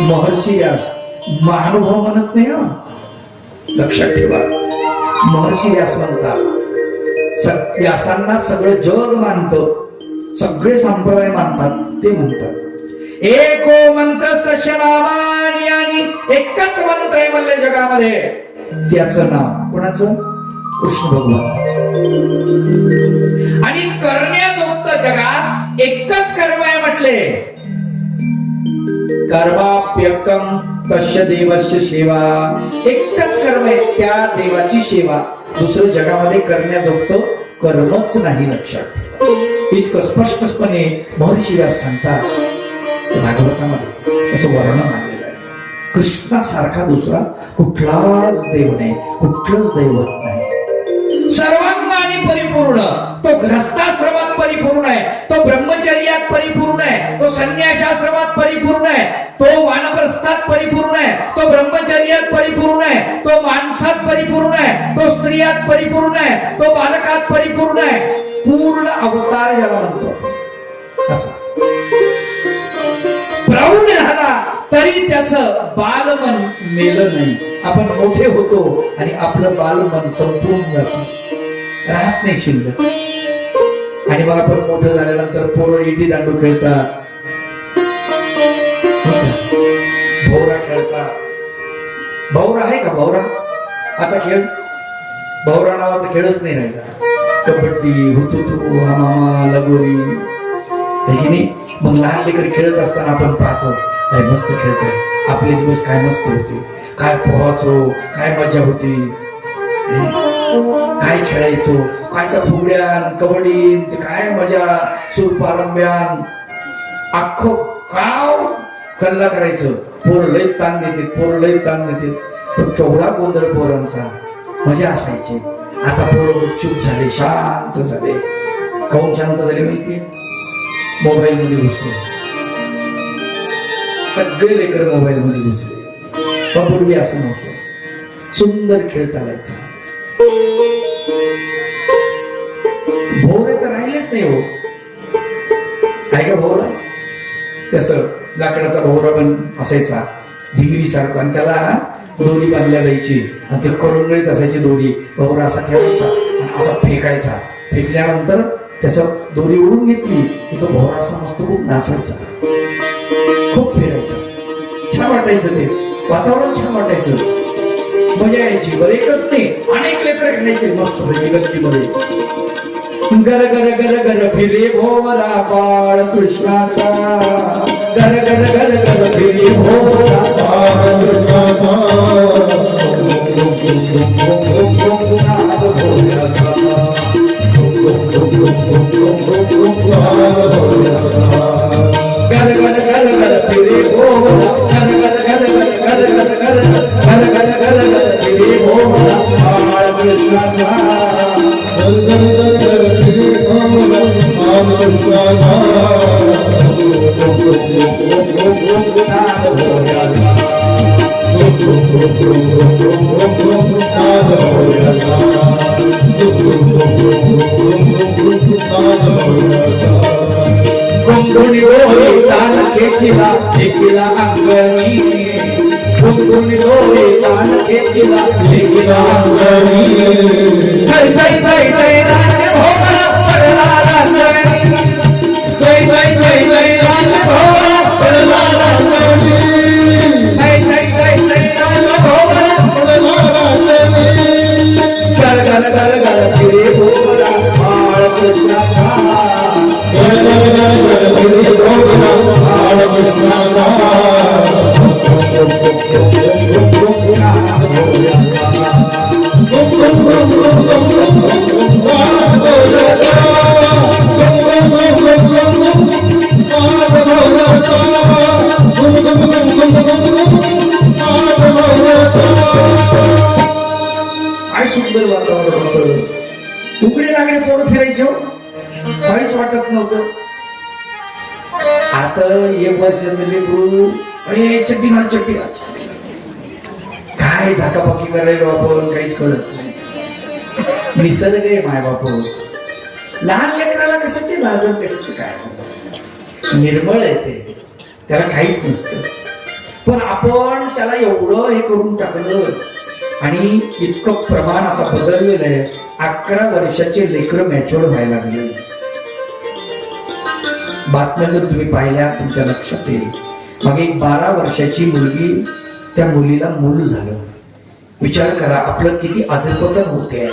महर्षी व्यास महानुभव म्हणत नाही हो, लक्षात ठेवा. महर्षी व्यास म्हणतात, व्यासांना सगळं जग मानतं, सगळे संप्रदाय मानतात. ते म्हणतात एको मंत्रस्तस्य नामानि, आणि एकच मंत्र आहे म्हणले जगामध्ये, त्याचं नाव कोणाचं? कृष्ण भगवान. आणि करण्याजोगतं जगात एकच कर्म आहे म्हटले, कर्माप्यकम तस्य देवस्य सेवा. एकच कर्म आहे, त्या देवाची सेवा. दुसरं जगामध्ये करण्याजोगतं कर्मच नाही. लक्षात इतकं स्पष्टपणे महर्षी व्यास सांगतात. भागवतामध्ये त्याचं वर्णन आलेलं आहे. कृष्णासारखा दुसरा कुठलाच देव नाही, कुठलंच दैवत नाही. सर्वांगाने परिपूर्ण, तो गृहस्थाश्रमात परिपूर्ण आहे, तो ब्रह्मचर्यात परिपूर्ण आहे, तो संन्यासाश्रमात परिपूर्ण आहे, तो वानप्रस्थात परिपूर्ण आहे, तो ब्रह्मचर्यात परिपूर्ण आहे, तो माणसात परिपूर्ण आहे, तो स्त्रियात परिपूर्ण आहे, तो बालकात परिपूर्ण आहे. पूर्ण अवतार याला म्हणतो. असा प्रौढ झाला तरी त्याचं बालमन मेलं नाही. आपण मोठे होतो आणि आपलं बालमन संपूर्ण राहत नाही शिल्लक. आणि मग आपण मोठं झाल्यानंतर पोरं इटी दांडू खेळतात, भोवरा खेळतात. भोवरा आहे का? भोवरा आता खेळ, भोवरा नावाचा खेळच नाही राहिला. कबड्डी, हुतुतू, मामा, लगोरी, मग लहान लेकर खेळत असताना आपण पाहतो, काय मस्त खेळतोय, आपले दिवस काय मस्त होते, काय पोहायचो, काय मजा होती, काय खेळायचो, काय त्या फुगड्यान, कबड्डीन, ते काय मजा, सूरपारंब्यान, अख्खं गाव कल्ला करायचं. पोर लय ताण देते, पोर लय ताण देते, पण केवढा गोंधळ पोरांचा, मजा असायची. आता पोर चूप झाले, शांत झाले. काऊन शांत झाले माहितीये? मोबाईल मध्ये घुसले, सगळे लेकर मोबाईल मध्ये घुसले. पण पूर्वी असं नव्हतं, सुंदर खेळ चालायचा. भोवरे तर राहिलेच नाही हो. काय का भोवरा? तस लाकडाचा भोवरा पण असायचा, धिंगरी सारखा, आणि त्याला दोरी बांधल्या जायची, आणि ते करंगळीत असायची दोरी. भोवरा असा ठेवायचा आणि असा फेकायचा. फेकल्यानंतर त्याचं दोरी उडून घेतली की तो भोवरा असा मस्त खूप नाचायचा, खूप फिरायचा. छान वाटायचं, ते वातावरण छान वाटायचं, मजा यायची. बरं एकच नाही, अनेक लेकर खेळायचे मस्त गल्लीमध्ये. गर गर गर गर फिरे भोवरा बाळ कृष्णाचा, गर गर गर गर फिरे भोवरा बाळ कृष्णाचा, गर गर गर गर फिरे भोवरा, गर गर गर गर गर गर गर गर गर गर फिरे भोवरा बाळ कृष्णाचा, गर गर गर गर फिरे भोवरा बाळ कृष्णाचा, कुंकुणी डोळे तान खेचिला फेकिला अंगणी, कुंकुणी डोळे तान खेचिला फेकिला अंगणी, थै थै थै थै राज भोवरा पडला रांजणी, थै थै थै थै राज भोवरा पडला रांजणी, थै थै थै थै राज भोवरा पडला रांजणी, गल गल गल गल फिरे भोवरा बाळ कृष्णाचा, गर गर गर गर फिरे भोवरा बाळ कृष्णाचा, काय सुंदर वातावरण होतं. उकडे लागले पोरं फिरायचे, काहीच वाटत नव्हतं. आता 1 वर्षाचं लेकरू, अरे चट्टी घाल चट्टी घाल, काय झाकापाकी करायला आपण, काहीच कळत नाही. निसर्ग आहे माय बापू. लहान लेकराला कशाची लाजन, कशाचं काय, निर्मळ आहे ते, त्याला काहीच नसतं. पण आपण त्याला एवढं हे करून टाकलं आणि इतकं प्रमाण आता बदललेलं आहे. 11 वर्षाचे लेकरं मॅच्युअर व्हायला लागले. बातम्या जर तुम्ही पाहिल्या तुमच्या लक्षात येईल. मागे एक 12 वर्षाची मुलगी, त्या मुलीला मूल झालं. विचार करा आपलं किती अधपतन होते.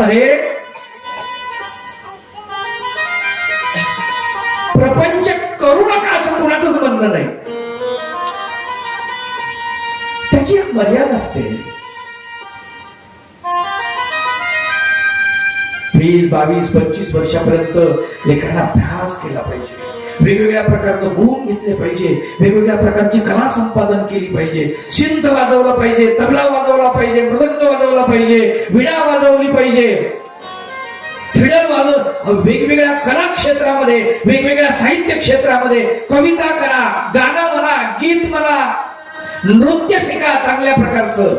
अरे प्रपंच करू नका असं कुणाचंच बंधन नाही. त्याची एक मर्यादा असते. 20, 22, 25 वर्षापर्यंत लेकरांना अभ्यास केला पाहिजे. वेगवेगळ्या प्रकारचं गुण घेतले पाहिजे. वेगवेगळ्या प्रकारची कला संपादन केली पाहिजे. सिंथ वाजवला पाहिजे, तबला वाजवला पाहिजे, मृदंग वाजवला पाहिजे, विडा वाजवली पाहिजे, फिडल वाजव. वेगवेगळ्या कला क्षेत्रामध्ये, वेगवेगळ्या साहित्य क्षेत्रामध्ये कविता करा, गाणं म्हणा, गीत म्हणा, नृत्य शिका चांगल्या प्रकारचं.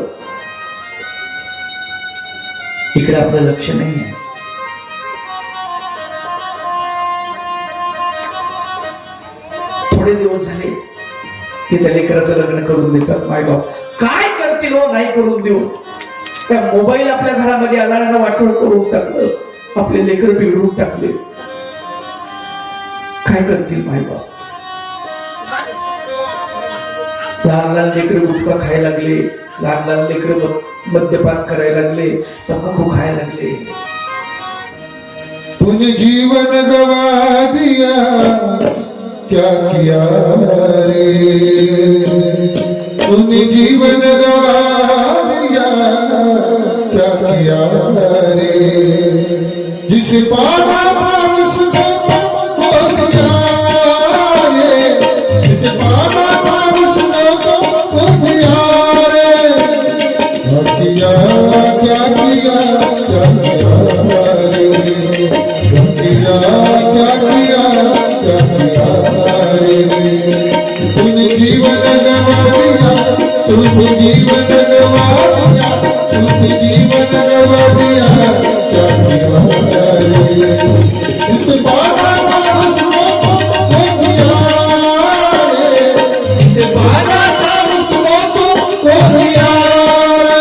इकडे आपलं लक्ष नाही आहे. थोडे दिवस झाले की त्या लेकराचं लग्न करून देतात मायबाप. काय करतील हो, नाही करून देऊ. त्या मोबाईल आपल्या घरामध्ये आला, वाटोळ करून टाकलं, आपले लेकर बिघडून टाकले. काय करतील मायबाप. लहान लहान लेकर गुटखा खायला लागले, लहान लहान लेकर मद्यपान करायला लागले, तंबाखू खायला लागले. तूने जीवन गवा दिया क्या किया रे, तूने जीवन गवा दिया क्या किया रे, जिसे पाना उसको खो दिया रे, जिसे पाना उसको खो दिया रे, क्या किया क्या किया क्या किया रे, क्या किया क्या किया क्या किया रे, तूने जीवन गवा दिया, तूने जीवन गवा दिया, तूने जीवन गवा दिया क्या किया रे, इस बाबा का उसको खो दिया रे, इस बाबा का उसको खो दिया रे.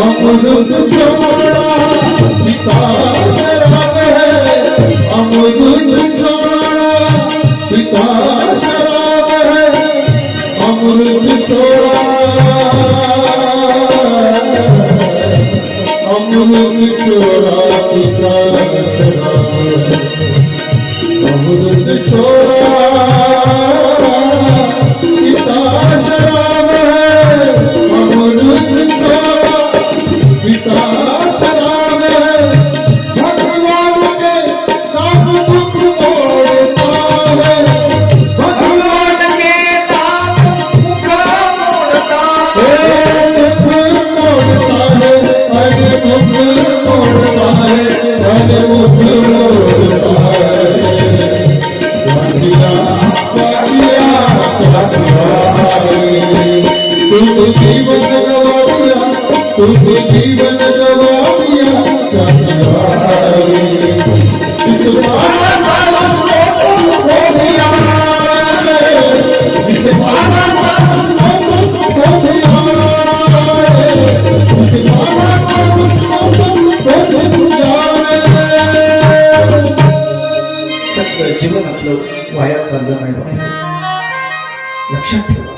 अमृत छोड़ा पिता शराब है, अमृत छोड़ा पिता शराब है, अमृत छोड़ा अमृत छोड़ा पिता शराब है, अमृत छोड़ा पिता शराब है, अमृत छोड़ा पिता शराब है, भगवान के नाम मुख मोड़ता है, भगवान के नाम मुख मोड़ता है, मुख मोड़ता है, अरे मुख मोड़ता है, अरे मुख मोड़ता है. क्या किया क्या किया रे, तूने जीवन गवा दिया, तूने जीवन गवा दिया क्या किया रे, इस बाबा का उसको खो दिया रे, इस बाबा का उसको खो दिया रे, इस बाबा का उसको खो दिया रे. सगळं जीवन आपलं वाया चाललं नाही बाबा. लक्षात ठेवा,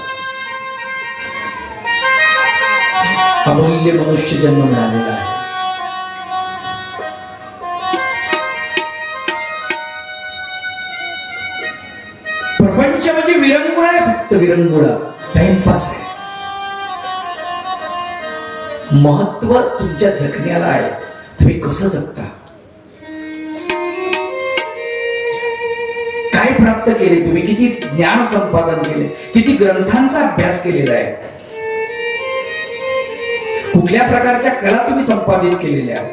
अमूल्य मनुष्य जन्म मिळालेला आहे. प्रपंच म्हणजे विरंगुळा आहे, फक्त विरंगुळा, टाइमपास आहे. महत्व तुमच्या जगण्याला आहे. तुम्ही कसं जगता, काय प्राप्त केले तुम्ही, किती ज्ञान संपादन केले, किती ग्रंथांचा अभ्यास केलेला आहे, कुठल्या प्रकारच्या कला तुम्ही संपादित केलेल्या आहेत,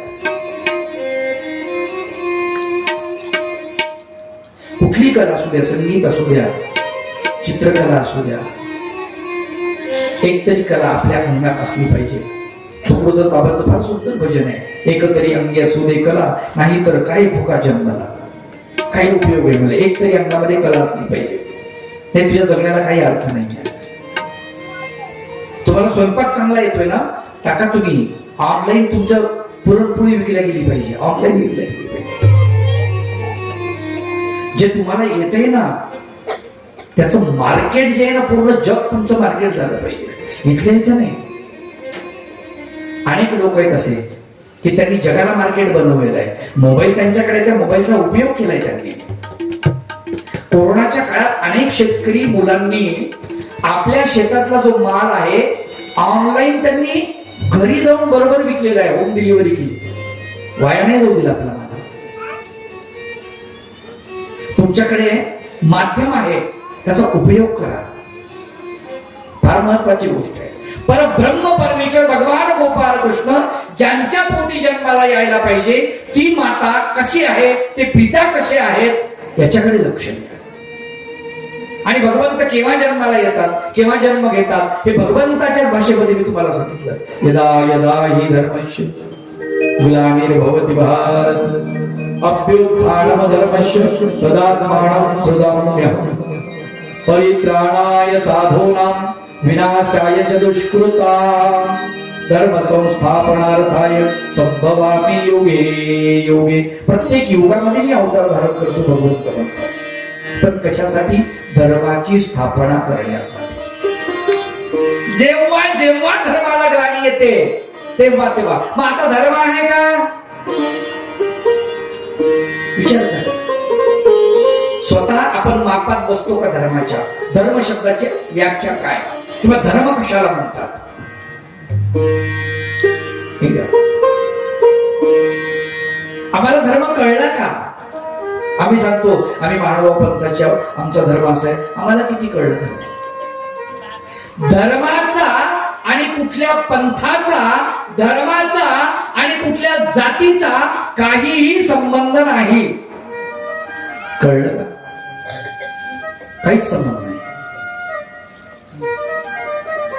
कुठली कला असू द्या, संगीत असू द्या, चित्रकला असू द्या, एक तरी कला आपल्या अंगात असली पाहिजे. तुकडोदर बाबांचं फार सुंदर भजन आहे, एक तरी अंगी असू दे कला, नाही तर काय भुका जन्मला, काही उपयोग आहे मला, एक तरी अंगामध्ये कला असली पाहिजे, हे तुझ्या जगण्याला काही अर्थ नाही. तुम्हाला स्वयंपाक चांगला येतोय ना, टाका तुम्ही ऑनलाईन, तुमच्या पुरणपोळी विकल्या गेली पाहिजे, ऑनलाईन विकल्या गेली पाहिजे. जे तुम्हाला येतंय ना त्याचं मार्केट जे आहे ना, पूर्ण जग तुमचं मार्केट झालं पाहिजे, इथल्या इथं नाही. अनेक लोक आहेत असे की त्यांनी जगाला मार्केट बनवलेलं आहे, मोबाईल त्यांच्याकडे, त्या मोबाईलचा उपयोग केलाय त्यांनी. कोरोनाच्या काळात अनेक शेतकरी मुलांनी आपल्या शेतातला जो माल आहे ऑनलाईन त्यांनी घरी जाऊन बरोबर विकलेला आहे, होम डिलिव्हरी केली, वाया नाही जाऊ दिला आपला माल. तुमच्याकडे माध्यम आहे, त्याचा उपयोग करा, फार महत्वाची गोष्ट आहे. परब्रह्म परमेश्वर भगवान गोपाळ कृष्ण ज्यांच्या पोटी जन्माला यायला पाहिजे, ती माता कशी आहे, ते पिता कसे आहेत, याच्याकडे लक्ष द्या. आणि भगवंत केव्हा जन्माला येतात, केव्हा जन्म घेतात, हे भगवंताच्या भाषेमध्ये मी तुम्हाला सांगितलं. यदा यदा हि धर्मस्य ग्लानिर्भवति भारत अभ्युत्थानम धर्मस्य तदात्मानं सृजाम्यहम् परित्राणाय साधूनां विनाशाय च दुष्कृतां धर्म संस्थापनार्थाय संभवामि युगे युगे. प्रत्येक युगामध्ये मी अवतार धारण करतो भगवंत म्हणतात, पण कशासाठी? धर्माची स्थापना करण्यासाठी. जेव्हा जेव्हा धर्माला ग्लानी येते तेव्हा तेव्हा, मग आता धर्म आहे का विचार करा. स्वतः आपण मापात बसतो का धर्माच्या? धर्म शब्दाची व्याख्या काय, किंवा धर्म कशाला म्हणतात? आम्हाला धर्म कळला का? आम्ही सांगतो आम्ही मानव पंथाचे आहोत, आमचा धर्म असा आहे. आम्हाला किती कळलं? धर्माचा आणि कुठल्या पंथाचा, धर्माचा आणि कुठल्या जातीचा काहीही संबंध नाही. कळलं का? काहीच संबंध नाही.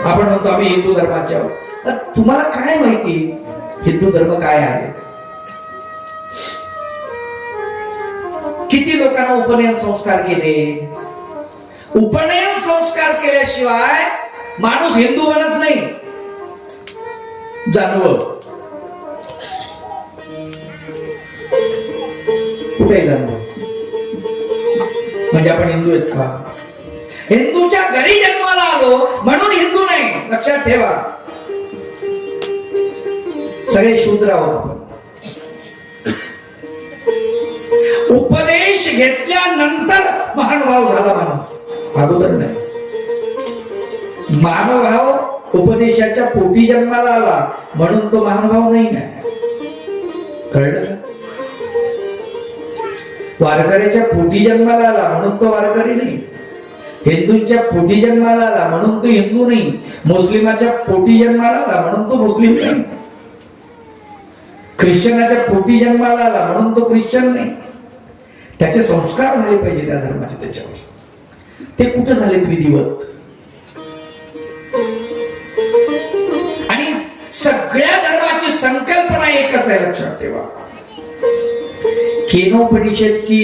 आपण म्हणतो आम्ही हिंदू धर्माचे आहोत. तुम्हाला काय माहिती हिंदू धर्म काय आहे? किती लोकांना उपनयन संस्कार केले? उपनयन संस्कार केल्याशिवाय माणूस हिंदू बनत नाही. जानव कुठे जानव म्हणजे आपण हिंदू आहेत का? हिंदूच्या घरी जन्माला आलो म्हणून हिंदू नाही, लक्षात ठेवा. सगळे शूद्र आहोत आपण. उपदेश घेतल्यानंतर महानुभाव झाला माणूस, अगोदर नाही. महानुभाव उपदेशाच्या पोटी जन्माला आला म्हणून तो महानुभाव नाही आहे. कळलं? वारकऱ्याच्या पोटी जन्माला आला म्हणून तो वारकरी नाही. हिंदूंच्या पोटी जन्माला आला म्हणून तो हिंदू नाही. मुस्लिमाच्या पोटी जन्माला आला म्हणून तो मुस्लिम नाही. ख्रिश्चनाच्या पोटी जन्माला आला म्हणून तो ख्रिश्चन नाही. त्याचे संस्कार झाले पाहिजे त्या धर्माचे त्याच्यावर. ते कुठे झालेत विधिवत? आणि सगळ्या धर्माची संकल्पना एकच आहे, लक्षात ठेवा. केनोपनिषद की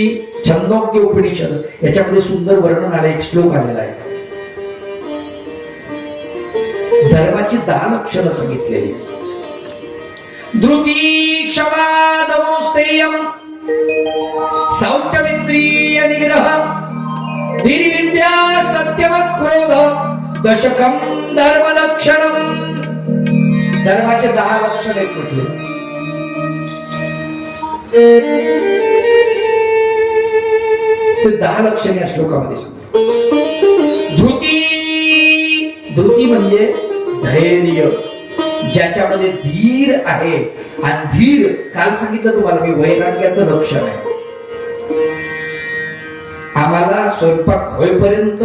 छंदोग्य उपनिषद याच्यामध्ये सुंदर वर्णन आलं, एक श्लोक आलेला आहे. धर्माची 10 लक्षणं सांगितलेली. धृती क्षमा दमोस्तेयम शौचमिंद्रिय निग्रह धीर्विद्या सत्यम क्रोध दशकम धर्म लक्षणम. धर्माचे 10 लक्षण आहेत म्हटले. ते 10 लक्षणे या श्लोकामध्ये सांगतात. धृती, धृती म्हणजे धैर्य, ज्याच्यामध्ये धीर आहे. आणि धीर काल सांगितलं तुम्हाला मी, वैराग्याचं लक्षण आहे. आम्हाला स्वयंपाक होईपर्यंत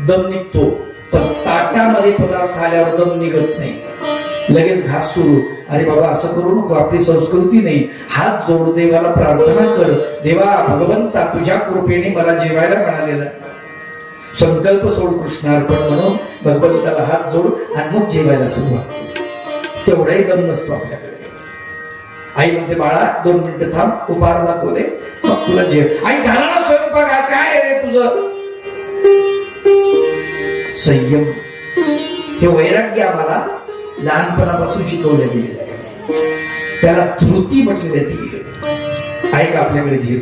दम निघतो, पण ताटामध्ये पदार्थ आल्यावर दम निघत नाही. लगेच घास सुरू. अरे बाबा असं करू नको, आपली संस्कृती नाही. हात जोड, देवाला प्रार्थना कर, देवा भगवंता तुझ्या कृपेने मला जेवायला मिळालेलं आहे. संकल्प सोड कृष्णार्पण म्हणून भगवंताला हात जोड आणि मग जेवायला सुरुवात. तेवढाही दम नसतो आपल्याकडे. आई म्हणते बाळा 2 मिनिटं थांब, उपार दाखवू दे, मग तुला जेव. आई झाला ना स्वयंपाक, काय आहे तुझं? संयम. हे वैराग्य आम्हाला लहानपणापासून शिकवलं गेलेलं आहे. त्याला धृती म्हटलेलं आहे. धीर आहे का आपल्याकडे? धीर.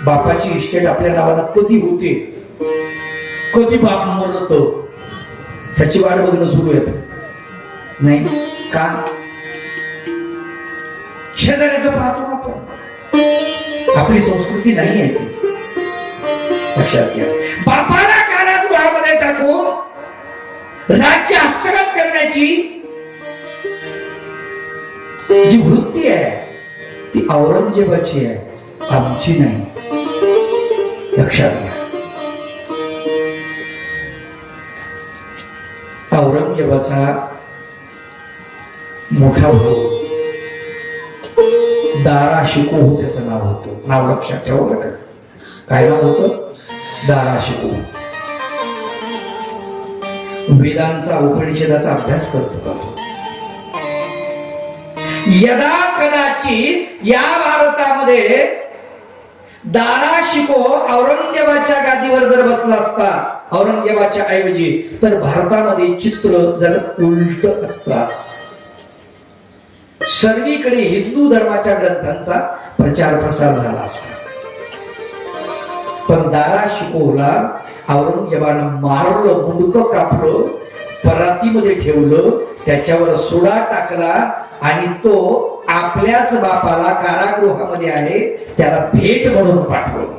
बापाची इस्टेट आपल्या नावानं कधी होते, कधी बाप मरतो, ह्याची वाट बघणं सुरू आहे नाही का? शेजाऱ्याचं पाहतो आपण. आपली संस्कृती नाही आहे ती, लक्षात घ्या. बापाला कारागृहामध्ये टाकून राज्य हस्तगत करण्याची जी वृत्ती आहे ती औरंगजेबाची आहे, आमची नाही. लक्षात घ्या. औरंगजेबाचा मोठा भाऊ दारा शिकोह त्याचं नाव होतं. नाव लक्षात ठेवा बरं का. काय नाव होतं? दारा शिकोह. वेदांचा उपनिषदाचा अभ्यास करतो. यदा कदाचित या भारतामध्ये दारा शिकोह औरंगजेबाच्या गादीवर जर बसला असता, औरंगजेबाच्या ऐवजी, तर भारतामध्ये चित्र जर उलट असतात. सर्वीकडे हिंदू धर्माच्या ग्रंथांचा प्रचार प्रसार झाला असता. पण दारा शिकोहला औरंगजेबानं मारलं, मुंडकं कापलं, परातीमध्ये ठेवलं, त्याच्यावर सोडा टाकला आणि तो आपल्याच बापाला कारागृहामध्ये आहे त्याला भेट म्हणून पाठवलं.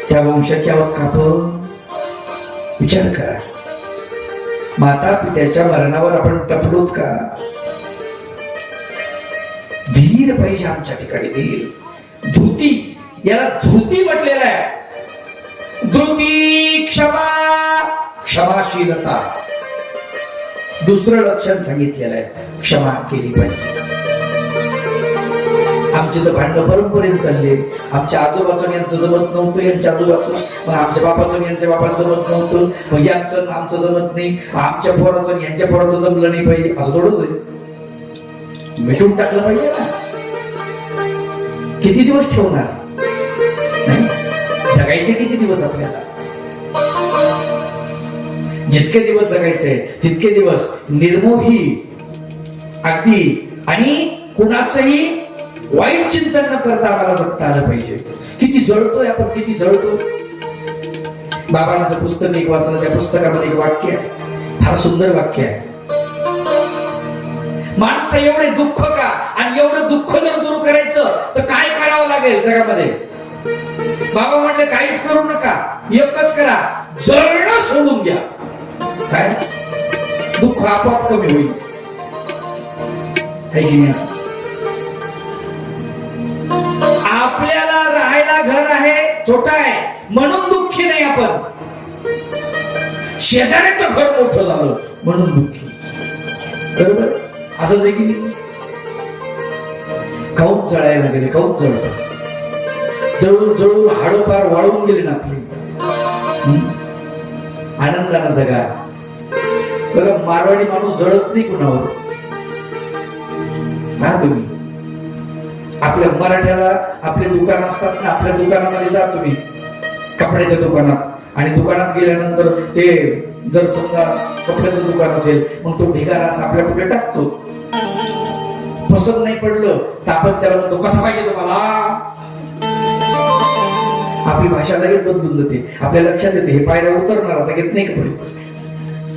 त्या वंशाची आवक कापून विचार करा. माता पित्याच्या मरणावर आपण टपलोत का? धीर पाहिजे आमच्या ठिकाणी. धीर. धृती, याला धृती म्हटलेलं आहे. धृती क्षमा, क्षमाशीलता. दुसरं लक्षण सांगितलेलं आहे, क्षमा केली पाहिजे. आमचे तर भांडण परंपरेने चालले. आमच्या आजोबाचं यांचं जमत नव्हतं, यांच्या आजोबाचं, मग आमच्या बापाचं यांच्या बापाचं जमत नव्हतं, मग यांचं आमचं जमत नाही, आमच्या पोराचं यांच्या पोराचं जमलं नाही पाहिजे. असं थोडंच आहे. मिटून टाकलं पाहिजे ना. किती दिवस ठेवणार? नाही, जगायचे किती दिवस आपल्याला? जितके दिवस जगायचे तितके दिवस निर्मोही अगदी आणि कुणाचंही वाईट चिंतन न करता आम्हाला जगता आलं पाहिजे. किती जळतोय आपण, किती जळतो. बाबांचं पुस्तक एक वाचलं, त्या पुस्तकामध्ये एक वाक्य आहे, फार सुंदर वाक्य आहे. माणसं एवढे दुःख का, आणि एवढं दुःख जर दूर करायचं तर काय करावं लागेल जगामध्ये? बाबा म्हटले काहीच करू नका, एकच करा, जळणं सोडून द्या. काय? दुःख आपोआप कमी होईल. आपल्याला राहायला घर आहे, छोटा आहे म्हणून दुःखी नाही आपण. शेजाऱ्याचं घर मोठं झालं म्हणून दुःखी. बरोबर? असंच आहे की नाही? काऊन जळायला गेले, काऊन जळत? जळून जळून हाडं पार वाळून गेले ना आपली. आनंदानं जगा. बघा, मारवाडी माणूस जळत नाही कुणावर. हा, तुम्ही आपल्या मराठ्याला आपले दुकान असतात ना, आपल्या दुकानामध्ये जा तुम्ही, कपड्याच्या दुकानात, आणि दुकानात गेल्यानंतर ते जर समजा कपड्याचं दुकान असेल, मग तो ढिगारा आपल्या कुठे टाकतो. पसंत नाही पडलं तर आपण त्याला म्हणतो कसा पाहिजे तुम्हाला. आपली भाषा लगेच बदलून जाते. आपल्या लक्षात येते हे पायऱ्या उतरणार, आता घेत नाही कपडे.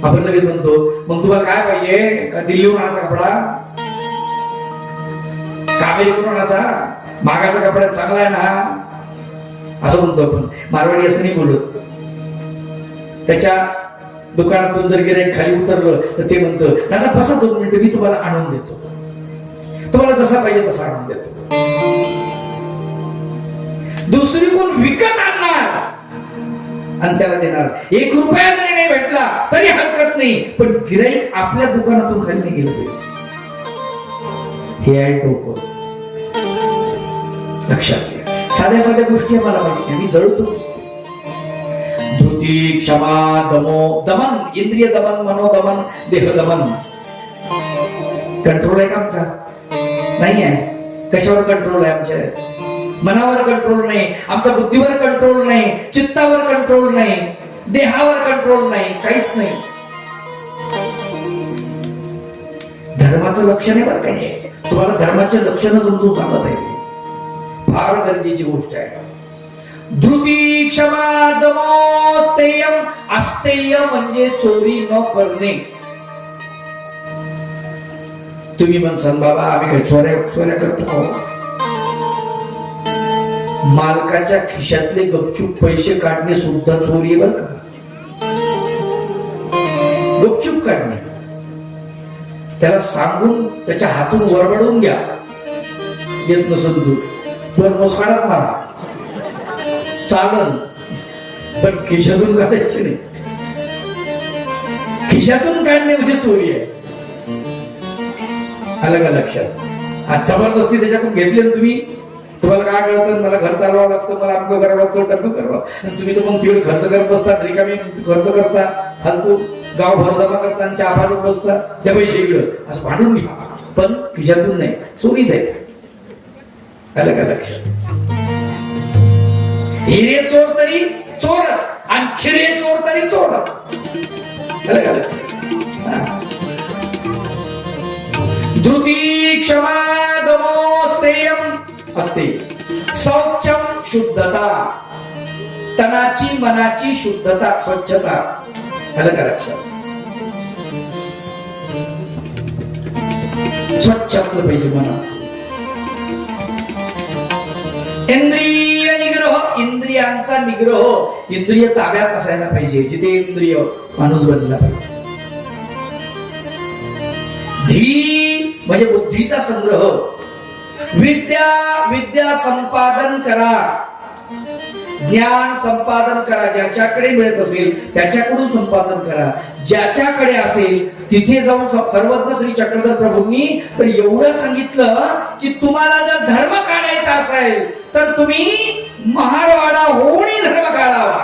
आपण लगेच म्हणतो मग तुम्हाला काय पाहिजे? का दिल्लीहून आणायचा कपडा, कामेरीकडून आणायचा, मागाचा कपडा चांगला आहे ना, असं म्हणतो आपण. मारवाडी असं नाही बोलत. त्याच्या दुकानातून जर गिऱ्हाईक खाली उतरलं तर ते म्हणतं, दादा बसा 2 मिनिटं, मी तुम्हाला आणून देतो, तुम्हाला जसा पाहिजे तसा आणून देतो. दुसरी कोण विकत आणणार आणि त्याला देणार. 1 रुपया जरी नाही भेटला तरी हरकत नाही, पण गिऱ्हाईक आपल्या दुकानातून खाली नाही गेलं पाहिजे. हे आहे डोकं. लक्षात घ्या. साध्या साध्या गोष्टी आम्हाला माहिती, आम्ही जळतो. धृती, क्षमा, दमन, इंद्रिय दमन, मनोदमन, देह दमन. कंट्रोल आहे का आमचा? नाही आहे. कशावर कंट्रोल आहे आमच्या? मनावर कंट्रोल नाही, आमच्या बुद्धीवर कंट्रोल नाही, चित्तावर कंट्रोल नाही, देहावर कंट्रोल नाही, काहीच नाही. धर्माचं लक्षण आहे बरं काही. तुम्हाला धर्माचे लक्षण समजून सांगत आहे, फार गरजेची गोष्ट आहे. धृती, क्षमा, दमोस्तेयम. अस्तेय म्हणजे चोरी न करणे. तुम्ही म्हणसाल बाबा आम्ही काही चोऱ्या करतो. मालकाच्या खिशातले गपचूप पैसे काढणे सुद्धा चोरी आहे बरं का. गपचूप काढणे, त्याला सांगून त्याच्या हातून वरवडून घ्या. येत नसत दूर पण मोसकाडात मारा चालन, पण खिशातून काढायचे नाही. खिशातून काढणे म्हणजे चोरी आहे. आलं का लक्षात? आज जबरदस्ती त्याच्याकडून घेतले ना तुम्ही. तुम्हाला काय कळतं, मला घर चालवावं लागतं, मला आमचं करावं लागतं, टक्क करावं. तुम्ही तर मग तिकडे खर्च करत बसता, रिकामी खर्च करता, फालतू गावभर जमा करता आणि चहा पाजत बसता. त्या पैसे इकडं असं भांडून घ्या, पण खिशातून नाही. चोरीच आहे. आलं का लक्षात? हिरे चोर तरी चोरच आणि खिरे चोर तरी चोरच. आलं का लक्षात? धृती, क्षमा, दमोस्तेयम असते. शौचम शुद्धता, तनाची मनाची शुद्धता, स्वच्छता. आलं का लक्षात? स्वच्छ असलं पाहिजे मनाचं. इंद्रिय निग्रह, इंद्रियांचा निग्रह. इंद्रिय ताब्यात असायला पाहिजे. जिथे इंद्रिय माणूस बनला पाहिजे. धी म्हणजे बुद्धीचा संग्रह. विद्या संपादन करा, ज्ञान संपादन करा. ज्याच्याकडे मिळत असेल त्याच्याकडून संपादन करा. ज्याच्याकडे असेल तिथे जाऊन सर्वज्ञ श्री चक्रधर प्रभूंनी तर एवढं सांगितलं की तुम्हाला जर धर्म काढायचा असेल तर तुम्ही महारवाडा होऊन धर्म काढावा.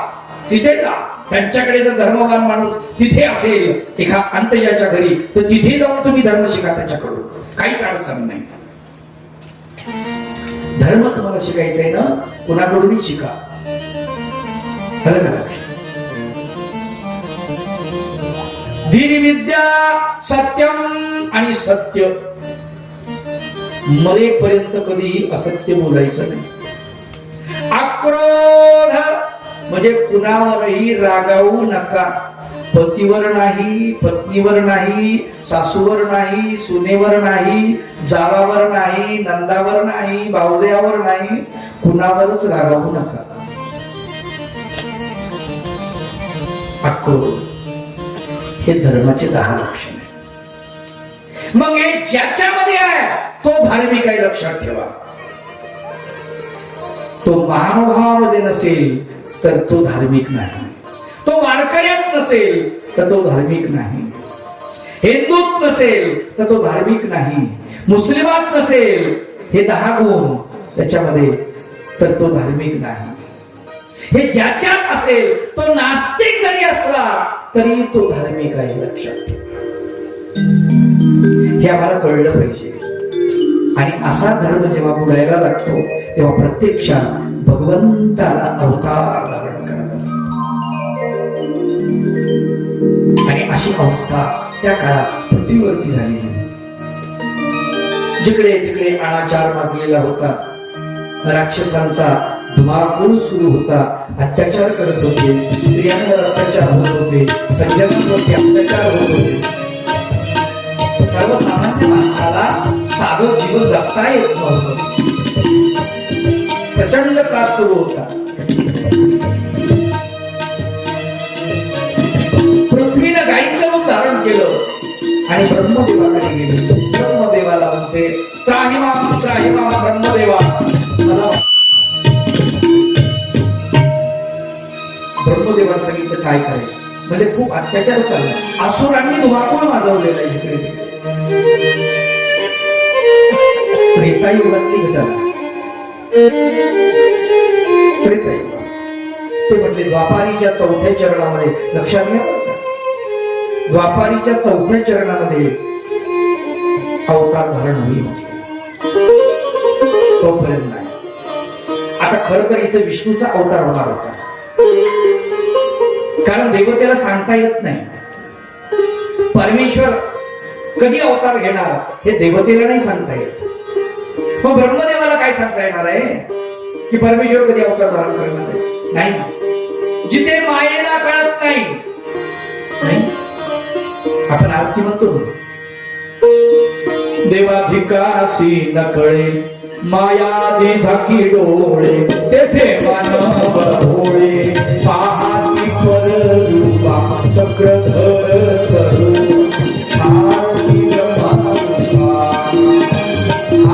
तिथे जा. त्यांच्याकडे जर धर्मवान माणूस तिथे असेल एका अंतयाच्या घरी तर तिथे जाऊन तुम्ही धर्म शिका त्याच्याकडून. काहीच अडचण नाही. धर्म तुम्हाला शिकायचा आहे ना, कुणाकडूनही शिका. धीर विद्या सत्यम आणि सत्य. मरेपर्यंत कधी असत्य बोलायचं नाही. अक्रोध म्हणजे कुणावरही रागावू नका. पतीवर नाही, पत्नीवर नाही, सासूवर नाही, सुनेवर नाही, जावावर नाही, नंदावर नाही, भावजयावर नाही, कुणावरच रागावू नका. अक्रोध हे धर्माचे 10 लक्षण आहे. मग हे ज्याच्यामध्ये आहे तो धार्मिक आहे, लक्षात ठेवा. तो महानुभावामध्ये नसेल तर तो धार्मिक नाही. तो वारकऱ्यात नसेल तर तो धार्मिक नाही. हिंदूत नसेल तर तो धार्मिक नाही. मुस्लिमात नसेल हे 10 गुण त्याच्यामध्ये तर तो धार्मिक नाही. हे ज्याच्यात असेल तो नास्तिक जरी असला तरी तो धार्मिक आहे, लक्षात ठेवा. हे आम्हाला कळलं पाहिजे. आणि असा धर्म जेव्हा बुडायला लागतो तेव्हा प्रत्यक्षात भगवंताला अवतार धारण करावा. आणि अशी अवस्था त्या काळात पृथ्वीवरती झालेली होती. जिकडे तिकडे अनाचार माजलेला होता. राक्षसांचा धुमाकूळ सुरू होता. अत्याचार करत होते. स्त्रियांवर अत्याचार होत होते. सज्जनांवरती अत्याचार होत होते. सर्वसामान्य माणसाला साधं जीवन जगता येत नव्हतं. प्रचंड त्रास सुरू होता. पृथ्वी रूप धारण केलं आणि ब्रह्मदेवाकडे गेले. ब्रह्मदेवाला म्हणते, त्राहिमाम त्राहिमाम ब्रह्मदेवा, मला ब्रह्मदेवाने सांगितलं काय करायचं. म्हणजे खूप अत्याचार चालला, असुरांनी धुमाकूळ माजवलेला आहे इकडे तिकडे. त्रेतायुगातली घटना. त्रेतायुग ते म्हटले द्वापारीच्या चौथ्या चरणामध्ये, लक्षात घ्या बरं का, द्वापारीच्या चौथ्या चरणामध्ये अवतार धारण होईल म्हटले, तोपर्यंत नाही. आता खर तर इथे विष्णूचा अवतार होणार होता, कारण देवतेला सांगता येत नाही परमेश्वर कधी अवतार घेणार हे देवतेला नाही सांगता येत. मग ब्रह्मदेवाला काय सांगता येणार आहे की परमेश्वर कधी अवतार धारण करणार आहे? नाही, जिथे मायेला कळत नाही. आपण आरती म्हणतो, देवाधिकासी न कळे मायादी झाकी डोळे, तेथे मानव भोळे पाहाती पररूपा चक्रधर स्वरूप आरती ब्रह्मा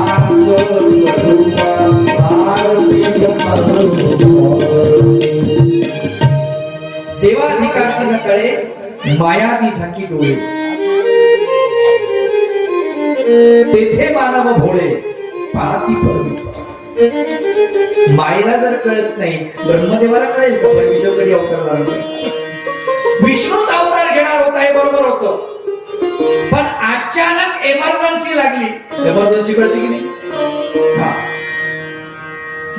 आनंद स्वरूपा आरती ब्रह्मा. देवाधिकासी न कळे मायादी झाकी डोळे, तेथे मानव भोळे पाहती पररूपा. मायेला जर कळत नाही, ब्रह्मदेवाला कळेल का परमेश्वर कधी अवतार धारण करणार? विष्णूच अवतार घेणार होता हे बरोबर होतं, पण अचानक एमर्जन्सी लागली. एमर्जन्सी कळते की नाही?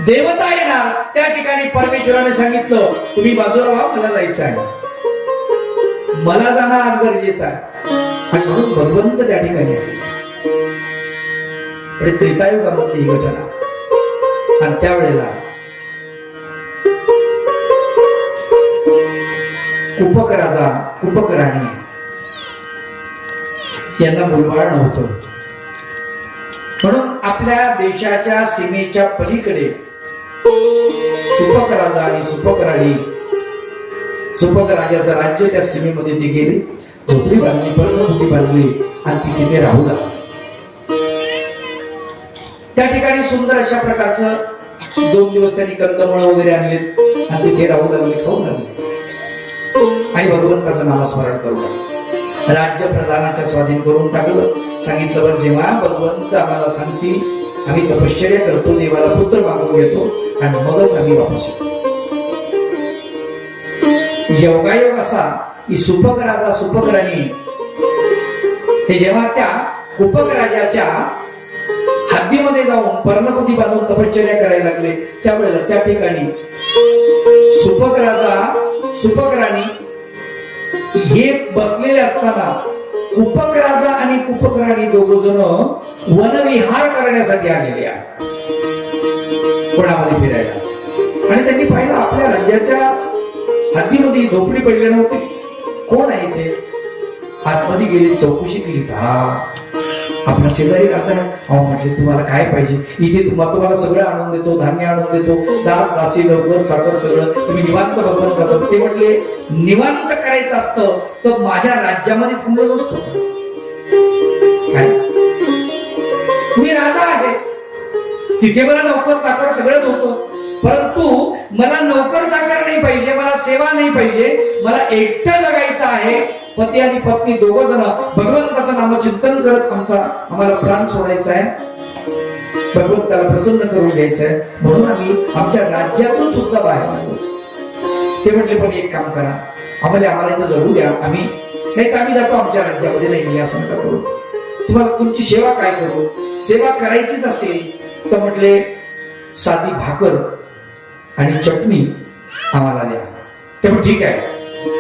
देवता येणार, त्या ठिकाणी परमेश्वराने सांगितलं तुम्ही बाजूला व्हा, मला जायचं आहे, मला जाणं आज गरजेचं आहे. आणि म्हणून भगवंत त्या ठिकाणी आले. त्रेतायुगामधली ही घटना. आणि त्यावेळेला कुपक राजा कुपक राणी यांना मुलबाळ नव्हतं, म्हणून आपल्या देशाच्या सीमेच्या पलीकडे सुपक राजा आणि सुपक राणी, सुपक राजाचं राज्य त्या सीमेमध्ये ते गेले, झोपडी बांधली, पर्णकुटी बांधली आणि तिथे ते राहू लागले. त्या ठिकाणी सुंदर अशा प्रकारचं 2 दिवस त्यांनी कंदमुळं वगैरे आणलेत आणि तिथे राहू लागले, खाऊ लागले आणि भगवंताचं नामस्मरण करू लागले. राज्य प्रधानाच्या स्वाधीन करून टाकलं. सांगितलं बरं, जेव्हा भगवंत आम्हाला सांगतील आम्ही तपश्चर्या करतो, देवाला पुत्र मागून घेतो आणि मगच आम्ही वापस येतो. योगायोग असा की सुपक राजा सुपक राणी हे जेव्हा त्या कुपक राजाच्या हद्दीमध्ये जाऊन पर्णकुटी बांधून तपश्चर्या करायला लागले, त्यावेळेला त्या ठिकाणी सुपक राजा सुपक राणी हे बसलेले असताना कुपक राजा आणि कुपक राणी दोघ जण वनविहार करण्यासाठी आलेले आहेत, कोणामध्ये फिरायला. आणि त्यांनी पाहिलं आपल्या राज्याच्या हद्दीमध्ये झोपडी पडली नव्हती, कोण आहे ते? आतमध्ये गेले, चौकशी केली, हा आपला शेजारी राजा. अहो म्हटले तुम्हाला काय पाहिजे? इथे तुम्हाला सगळं आणून देतो, धान्य आणून देतो, दास दासी नोकर चाकर सगळं, तुम्ही निवांत भगवंत करतो. ते म्हटले निवांत करायचं असतं तर माझ्या राज्यामध्ये थांबलो नसतो. काय तुम्ही राजा आहे, तिथे मला नोकर चाकर सगळंच होतं, परंतु मला नोकर चाकर नाही पाहिजे, मला सेवा नाही पाहिजे, मला एकटं जगायचं आहे. पती आणि पत्नी दोघं जण भगवंताचं नामचिंतन करत आम्हाला प्राण सोडायचा आहे, भगवंताला प्रसन्न करून घ्यायचं आहे, म्हणून आम्ही आमच्या राज्यातून सुद्धा बाहेर आलो. ते म्हटले पण एक काम करा, आम्हाला इथं जगू द्या, आम्ही नाही तर आम्ही जातो आमच्या राज्यामध्ये. नाही असं नका करू, तुम्हाला तुमची सेवा काय करू? सेवा करायचीच असेल तर म्हटले साधी भाकर आणि चटणी आम्हाला द्या. ते पण ठीक आहे.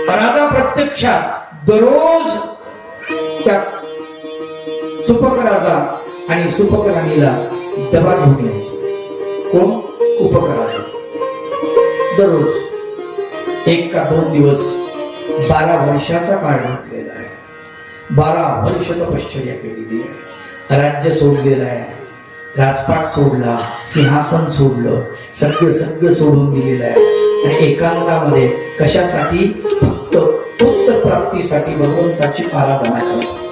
राजा प्रत्यक्षात दररोज त्या सुपक राजा आणि सुपक राणीला डबा घेऊन यायचा. कोण? कुपक राजा. दररोज 1 का 2 दिवस 12 वर्षाचा काळ घेतलेला आहे. 12 वर्ष तपश्चर्या केलेली आहे, राज्य सोडलेलं आहे, राजपाट सोडला, सिंहासन सोडलं, सगळं सोडून दिलेलं आहे. आणि एकांतामध्ये कशासाठी? फक्त पुत्र प्राप्तीसाठी भगवंताची आराधना करा.